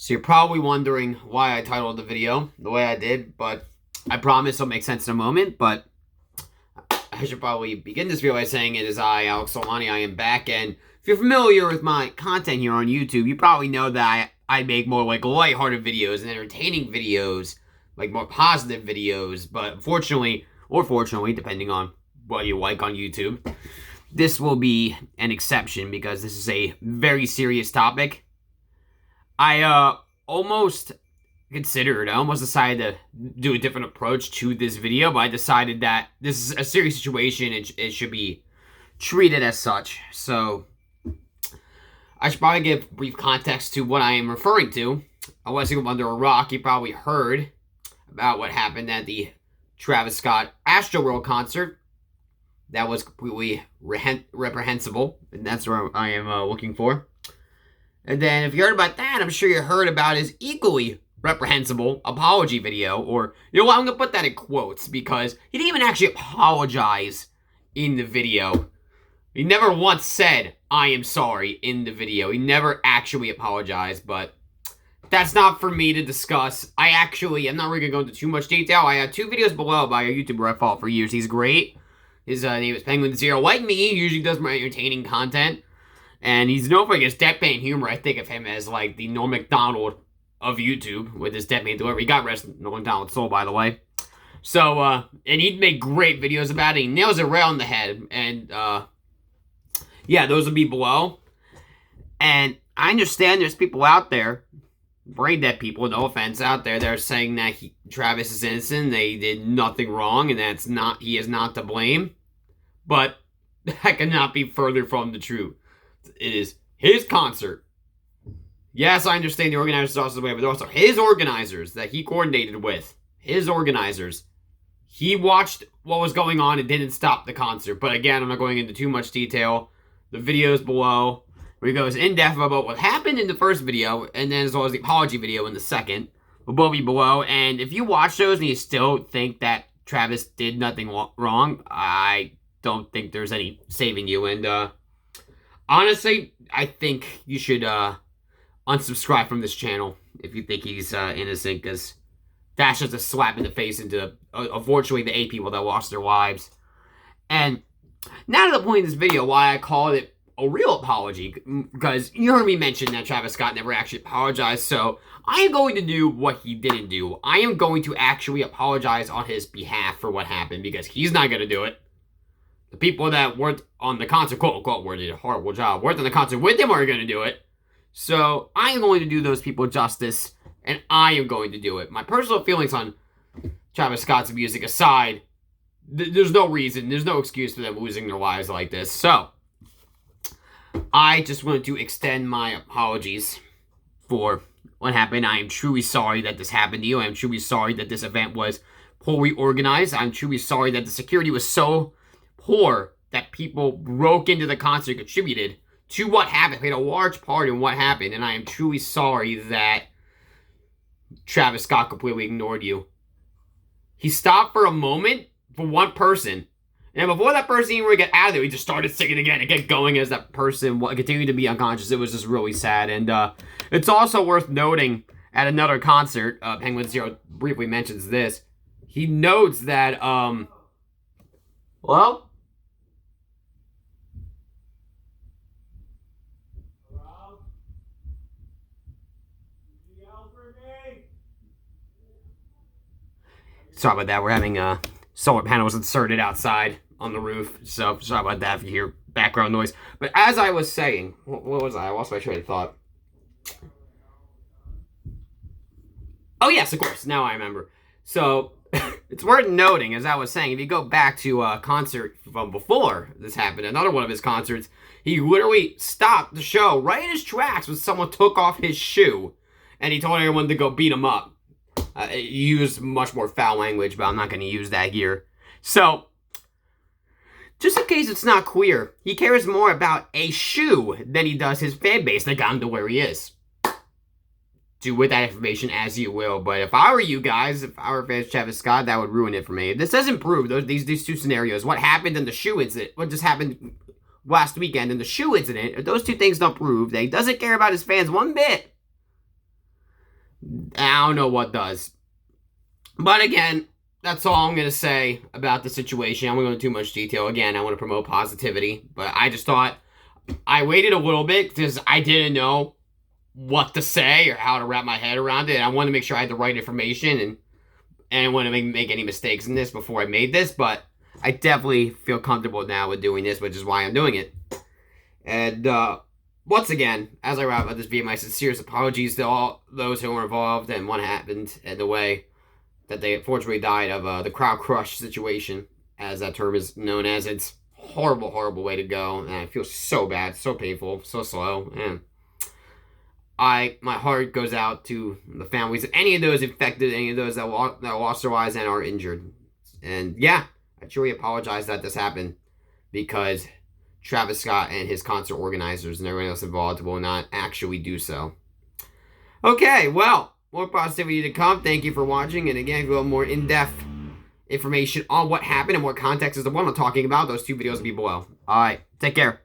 So you're probably wondering why I titled the video the way I did, but I promise it'll make sense in a moment. But I should probably begin this video by saying it is I, Alex Solani. I am back, and if you're familiar with my content here on YouTube, you probably know that I make more like lighthearted videos and entertaining videos, like more positive videos. But unfortunately, or fortunately, depending on what you like on YouTube, this will be an exception because this is a very serious topic. I almost decided to do a different approach to this video, but I decided that this is a serious situation and it should be treated as such. So I should probably give brief context to what I am referring to. Unless you're under a rock, you probably heard about what happened at the Travis Scott Astroworld concert. That was completely reprehensible, and that's what I am looking for. And then if you heard about that, I'm sure you heard about his equally reprehensible apology video, or, you know what, I'm going to put that in quotes, because he didn't even actually apologize in the video. He never once said, "I am sorry," in the video. He never actually apologized, but that's not for me to discuss. I'm not really going to go into too much detail. I have two videos below by a YouTuber I followed for years. He's great. His name is Penguin Zero. Like me, he usually does my entertaining content. And he's known for his deadpan humor. I think of him as like the Norm Macdonald of YouTube with his deadpan delivery. He got arrested in Norm Macdonald's soul, by the way. So, and he'd make great videos about it. He nails it right on the head. And, yeah, those will be below. And I understand there's people out there, brain dead people, no offense, out there that are saying that Travis is innocent. They did nothing wrong, and he is not to blame. But that cannot be further from the truth. It is his concert. Yes, I understand the organizers also the way, but also his organizers that he coordinated with. His organizers. He watched what was going on and didn't stop the concert. But again, I'm not going into too much detail. The video's below, where he goes in depth about what happened in the first video, and then as well as the apology video in the second. Will both be below. And if you watch those and you still think that Travis did nothing wrong, I don't think there's any saving you. And honestly, I think you should unsubscribe from this channel if you think he's innocent, because that's just a slap in the face into, unfortunately, the 8 people that lost their lives. And now to the point of this video, why I called it a real apology, because you heard me mention that Travis Scott never actually apologized, so I am going to do what he didn't do. I am going to actually apologize on his behalf for what happened, because he's not going to do it. The people that weren't on the concert, quote-unquote, did a horrible job, weren't on the concert with him are going to do it. So I am going to do those people justice, and I am going to do it. My personal feelings on Travis Scott's music aside, there's no reason, there's no excuse for them losing their lives like this. So I just wanted to extend my apologies for what happened. I am truly sorry that this happened to you. I am truly sorry that this event was poorly organized. I'm truly sorry that the security was so poor that people broke into the concert, contributed to what happened, played a large part in what happened, and I am truly sorry that Travis Scott completely ignored you. He stopped for a moment for one person, and before that person even got out of there, he just started singing again and get going as that person continued to be unconscious. It was just really sad. And it's also worth noting at another concert, Penguin Zero briefly mentions this. He notes that, well, sorry about that. We're having solar panels inserted outside on the roof. So sorry about that if you hear background noise. But as I was saying, what was I? I lost my train of thought. Oh, yes, of course. Now I remember. So it's worth noting, as I was saying, if you go back to a concert from before this happened, another one of his concerts, he literally stopped the show right in his tracks when someone took off his shoe. And he told everyone to go beat him up. He used much more foul language, but I'm not going to use that here. So, just in case it's not clear, he cares more about a shoe than he does his fan base that got him to where he is. Do with that information as you will, but if I were you guys, if I were fans of Travis Scott, that would ruin it for me. If this doesn't prove these two scenarios, what happened in the shoe incident, what just happened last weekend in the shoe incident, if those two things don't prove that he doesn't care about his fans one bit, I don't know what does. But again, that's all I'm going to say about the situation. I'm going to go into too much detail. Again, I want to promote positivity. But I just thought I waited a little bit because I didn't know what to say or how to wrap my head around it. I wanted to make sure I had the right information and I didn't want to make any mistakes in this before I made this. But I definitely feel comfortable now with doing this, which is why I'm doing it. And once again, as I wrap up this video, my sincerest apologies to all those who were involved and what happened and the way that they unfortunately died of the crowd crush situation, as that term is known as. It's horrible, horrible way to go, and I feel so bad, so painful, so slow, and my heart goes out to the families of any of those infected, any of those that lost their lives and are injured. And yeah, I truly apologize that this happened, because Travis Scott and his concert organizers and everyone else involved will not actually do so. Okay, well, more positivity to come. Thank you for watching. And again, if you want more in-depth information on what happened and what context is the one I'm talking about, those two videos will be below. All right, take care.